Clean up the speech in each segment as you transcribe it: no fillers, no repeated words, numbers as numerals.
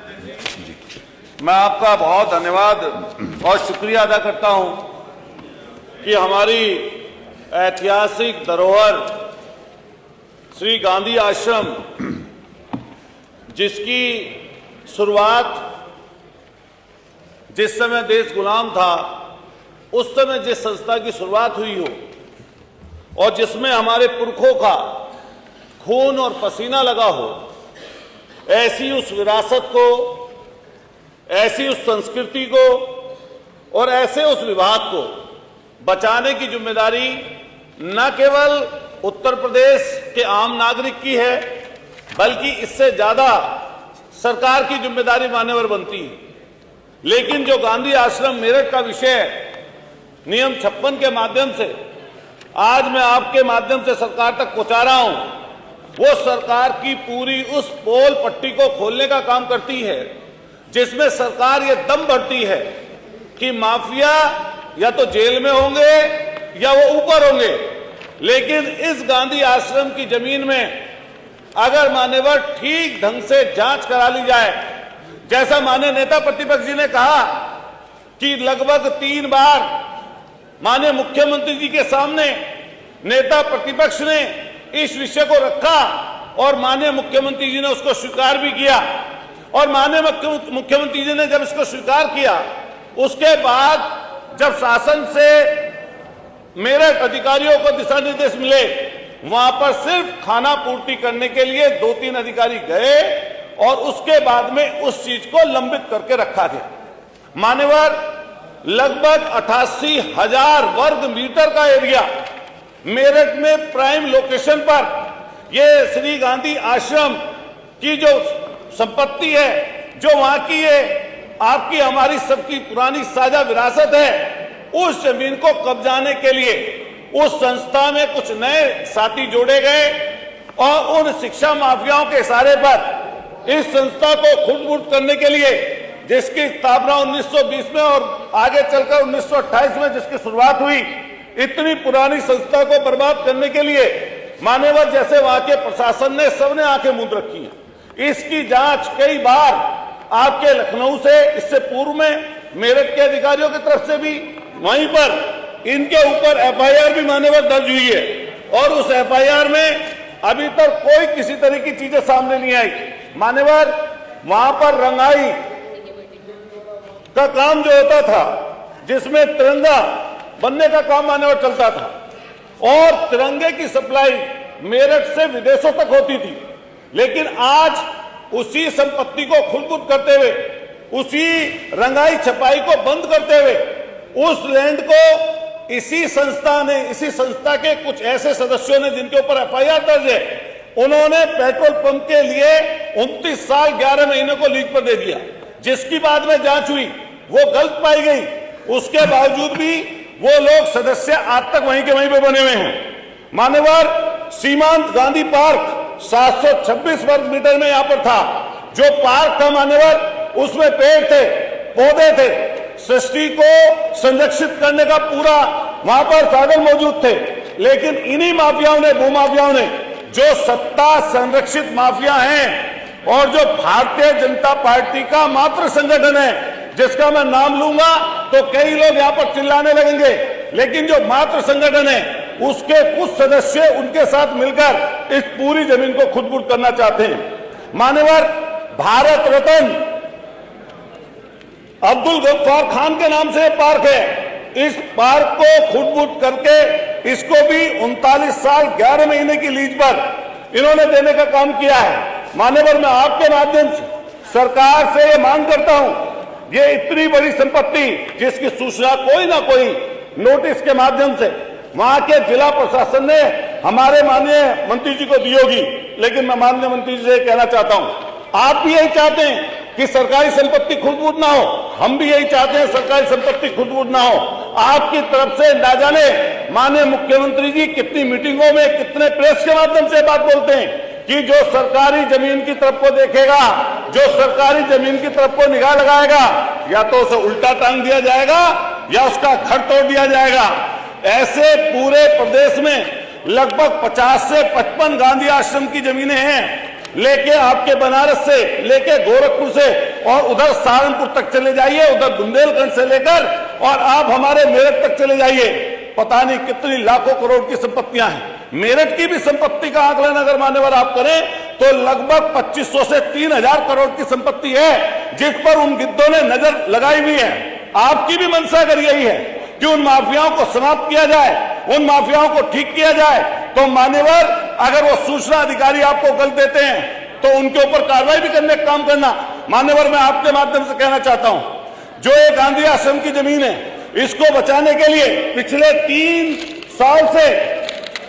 मैं आपका बहुत धन्यवाद और शुक्रिया अदा करता हूं कि हमारी ऐतिहासिक धरोहर श्री गांधी आश्रम, जिसकी शुरुआत जिस समय देश गुलाम था उस समय जिस संस्था की शुरुआत हुई हो और जिसमें हमारे पुरखों का खून और पसीना लगा हो, ऐसी उस विरासत को, ऐसी उस संस्कृति को और ऐसे उस विभाग को बचाने की जिम्मेदारी न केवल उत्तर प्रदेश के आम नागरिक की है, बल्कि इससे ज्यादा सरकार की जिम्मेदारी मान्यवर बनती है। लेकिन जो गांधी आश्रम मेरठ का विषय नियम 56 के माध्यम से आज मैं आपके माध्यम से सरकार तक पहुंचा रहा हूं, वो सरकार की पूरी उस पोल पट्टी को खोलने का काम करती है जिसमें सरकार ये दम भरती है कि माफिया या तो जेल में होंगे या वो ऊपर होंगे, लेकिन इस गांधी आश्रम की जमीन में अगर मान्यवर ठीक ढंग से जांच करा ली जाए, जैसा माननीय नेता प्रतिपक्ष जी ने कहा कि लगभग 3 बार माननीय मुख्यमंत्री जी के सामने नेता प्रतिपक्ष ने इस विषय को रखा और माननीय मुख्यमंत्री जी ने उसको स्वीकार भी किया। और माननीय मुख्यमंत्री जी ने जब इसको स्वीकार किया, उसके बाद जब शासन से मेरठ अधिकारियों को दिशा निर्देश मिले, वहां पर सिर्फ खाना पूर्ति करने के लिए 2-3 अधिकारी गए और उसके बाद में उस चीज को लंबित करके रखा गया। मान्यवर, लगभग 88,000 वर्ग मीटर का एरिया मेरठ में प्राइम लोकेशन पर ये श्री गांधी आश्रम की जो संपत्ति है, जो वहां की है, आपकी हमारी सबकी पुरानी साझा विरासत है, उस जमीन को कब्जाने के लिए उस संस्था में कुछ नए साथी जोड़े गए और उन शिक्षा माफियाओं के इशारे पर इस संस्था को खुद-बुद करने के लिए, जिसकी स्थापना 1920 में और आगे चलकर 1928 में जिसकी शुरुआत हुई, इतनी पुरानी संस्था को बर्बाद करने के लिए मान्यवर जैसे वहां के प्रशासन ने सबने आंखें मूंद रखी हैं। इसकी जांच कई बार आपके लखनऊ से, इससे पूर्व में मेरठ के अधिकारियों की तरफ से भी, वहीं पर इनके ऊपर एफआईआर भी मान्यवर दर्ज हुई है और उस एफआईआर में अभी तक कोई किसी तरह की चीजें सामने नहीं आई। मान्यवर, वहां पर रंगाई का काम जो होता था, जिसमें तिरंगा बनने का काम मान्यवर चलता था और तिरंगे की सप्लाई मेरठ से विदेशों तक होती थी, लेकिन आज उसी संपत्ति को खुद-बुद करते हुए, उसी रंगाई छपाई को बंद करते हुए, उस लैंड को इसी संस्था ने, इसी संस्था के कुछ ऐसे सदस्यों ने जिनके ऊपर एफआईआर दर्ज है, उन्होंने पेट्रोल पंप के लिए 29 साल 11 महीने को लीज पर दे दिया, जिसकी बाद में जांच हुई वो गलत पाई गई। उसके बावजूद भी वो लोग सदस्य आज तक वहीं के वहीं पे बने हुए हैं। मान्यवर, सीमांत गांधी पार्क 726 वर्ग मीटर में यहां पर था। जो पार्क था मान्यवर, उसमें पेड़ थे, पौधे थे, सृष्टि को संरक्षित करने का पूरा वहां पर साधन मौजूद थे, लेकिन इन्हीं माफियाओं ने, भूमाफियाओं ने, जो सत्ता संरक्षित माफिया हैं और जो भारतीय जनता पार्टी का मात्र संगठन है, जिसका मैं नाम लूंगा तो कई लोग यहां पर चिल्लाने लगेंगे, लेकिन जो मात्र संगठन है उसके कुछ सदस्य उनके साथ मिलकर इस पूरी जमीन को खुद-बुद करना चाहते हैं। मान्यवर, भारत रत्न अब्दुल गफ्फार खान के नाम से पार्क है। इस पार्क को खुद-बुद करके इसको भी 39 साल 11 महीने की लीज पर इन्होंने देने का काम किया है। मान्यवर, मैं आपके माध्यम से सरकार से ये मांग करता हूं, ये इतनी बड़ी संपत्ति जिसकी सूचना कोई ना कोई नोटिस के माध्यम से वहां के जिला प्रशासन ने हमारे माननीय मंत्री जी को दी होगी, लेकिन मैं माननीय मंत्री जी से कहना चाहता हूं, आप भी यही चाहते हैं कि सरकारी संपत्ति खुद-बुद ना हो, हम भी यही चाहते हैं सरकारी संपत्ति खुद-बुद ना हो। आपकी तरफ से ना जाने माननीय मुख्यमंत्री जी कितनी मीटिंगों में, कितने प्रेस के माध्यम से बात बोलते हैं कि जो सरकारी जमीन की तरफ को देखेगा, जो सरकारी जमीन की तरफ को निगाह लगाएगा, या तो उसे उल्टा टांग दिया जाएगा या उसका खड़ तोड़ दिया जाएगा। ऐसे पूरे प्रदेश में लगभग 50 से 55 गांधी आश्रम की जमीनें हैं, लेके आपके बनारस से, लेके गोरखपुर से और उधर सहारनपुर तक चले जाइए, उधर बुंदेलखंड से लेकर और आप हमारे मेरठ तक चले जाइए, पता नहीं कितनी लाखों करोड़ की संपत्तियां हैं। मेरठ की भी संपत्ति का आकलन अगर मान्यवर आप करें तो लगभग 2500 से 3000 करोड़ की संपत्ति है, जिस पर उन गिद्धों ने नजर लगाई हुई है। आपकी भी मंशा अगर यही है कि उन माफियाओं को समाप्त किया जाए, उन माफियाओं को ठीक किया जाए, तो मान्यवर अगर वो सूचना अधिकारी आपको गलत देते हैं तो उनके ऊपर कार्रवाई भी करने का काम करना। मान्यवर मैं आपके माध्यम से कहना चाहता हूं, जो ये गांधी आश्रम की जमीन है, इसको बचाने के लिए पिछले 3 साल से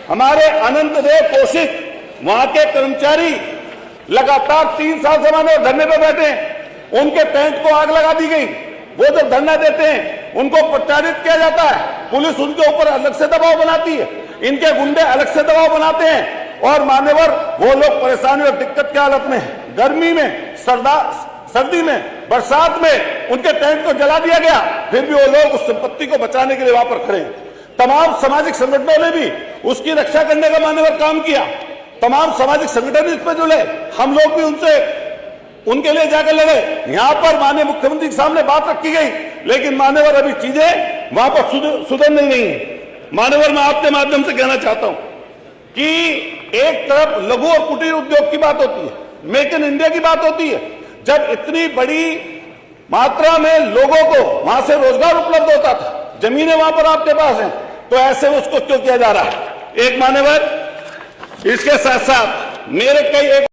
हमारे अनंत देव कौशिक वहां के कर्मचारी लगातार 3 साल से मान्यवर धरने पर बैठे हैं। उनके टेंट को आग लगा दी गई। वो जब धरना देते हैं उनको प्रताड़ित किया जाता है, पुलिस उनके ऊपर अलग से दबाव बनाती है, इनके गुंडे अलग से दबाव बनाते हैं और मान्यवर वो लोग परेशानी और दिक्कत की हालत में, गर्मी में, सर्दी में, बरसात में उनके टेंट को जला दिया गया, फिर भी वो लोग उस संपत्ति को बचाने के लिए वहां पर खड़े हैं। तमाम सामाजिक संगठनों ने भी उसकी रक्षा करने का मान्यवर काम किया। तमाम सामाजिक संगठन इस पर जुड़े, हम लोग भी उनके लिए जाकर लड़े। यहां पर माननीय मुख्यमंत्री के सामने बात रखी गई, लेकिन मान्यवर अभी चीजें वहां पर सुधर नहीं रही है। मान्यवर मैं आपके माध्यम से कहना चाहता हूं कि एक तरफ लघु और कुटीर उद्योग की बात होती है, मेक इन इंडिया की बात होती है, जब इतनी बड़ी मात्रा में लोगों को वहां से रोजगार उपलब्ध होता था, जमीनें वहां पर आपके पास हैं, तो ऐसे उसको क्यों किया जा रहा है। एक मान्यवर इसके साथ साथ मेरे कई एक